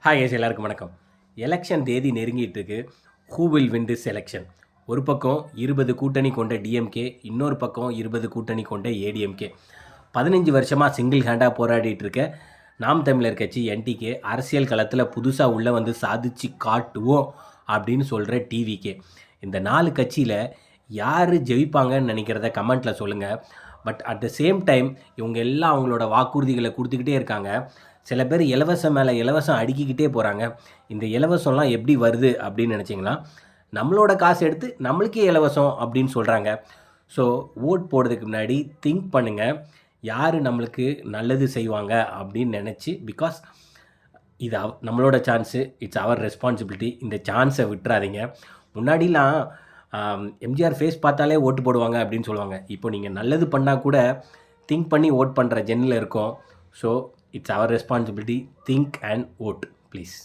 Hi S எல்லாருக்கும் வணக்கம். Election தேதி நெருங்கிட்டு இருக்கு. Who will win this election? ஒரு பக்கம் 20 கூட்டணி கொண்ட டிஎம்கே, இன்னொரு பக்கம் 20 கூட்டணி கொண்ட ஏடிஎம்கே. 15 வருஷமாக சிங்கிள் ஹேண்டாக போராடிட்டு இருக்க நாம் தமிழர் கட்சி என்டிகே அரசியல் களத்தில் புதுசாக உள்ளே வந்து சாதிச்சு காட்டுவோம் அப்படின்னு சொல்கிற டிவிகே. இந்த 4 கட்சியில் யார் ஜெயிப்பாங்கன்னு நினைக்கிறத கமெண்ட்டில் சொல்லுங்கள். But at the same time இவங்க எல்லாம் அவங்களோட வாக்குறுதிகளை கொடுத்துக்கிட்டே இருக்காங்க. சில பேர் இலவசம் மேலே இலவசம் அடுக்கிக்கிட்டே போகிறாங்க. இந்த இலவசம்லாம் எப்படி வருது அப்படின்னு நினச்சிங்கன்னா, நம்மளோட காசு எடுத்து நம்மளுக்கே இலவசம் அப்படின்னு சொல்கிறாங்க. ஸோ ஓட் போடுறதுக்கு முன்னாடி திங்க் பண்ணுங்கள், யார் நம்மளுக்கு நல்லது செய்வாங்க அப்படின்னு நினச்சி. பிகாஸ் இது நம்மளோட சான்ஸு, இட்ஸ் அவர் ரெஸ்பான்சிபிலிட்டி. இந்த சான்ஸை விட்டுறாதீங்க. முன்னாடிலாம் எம்ஜிஆர் ஃபேஸ் பார்த்தாலே ஓட்டு போடுவாங்க அப்படின்னு சொல்லுவாங்க. இப்போ நீங்கள் நல்லது பண்ணால் கூட திங்க் பண்ணி ஓட் பண்ணுற ஜென்னில் இருக்கோம். So it's our responsibility. Think and vote, please.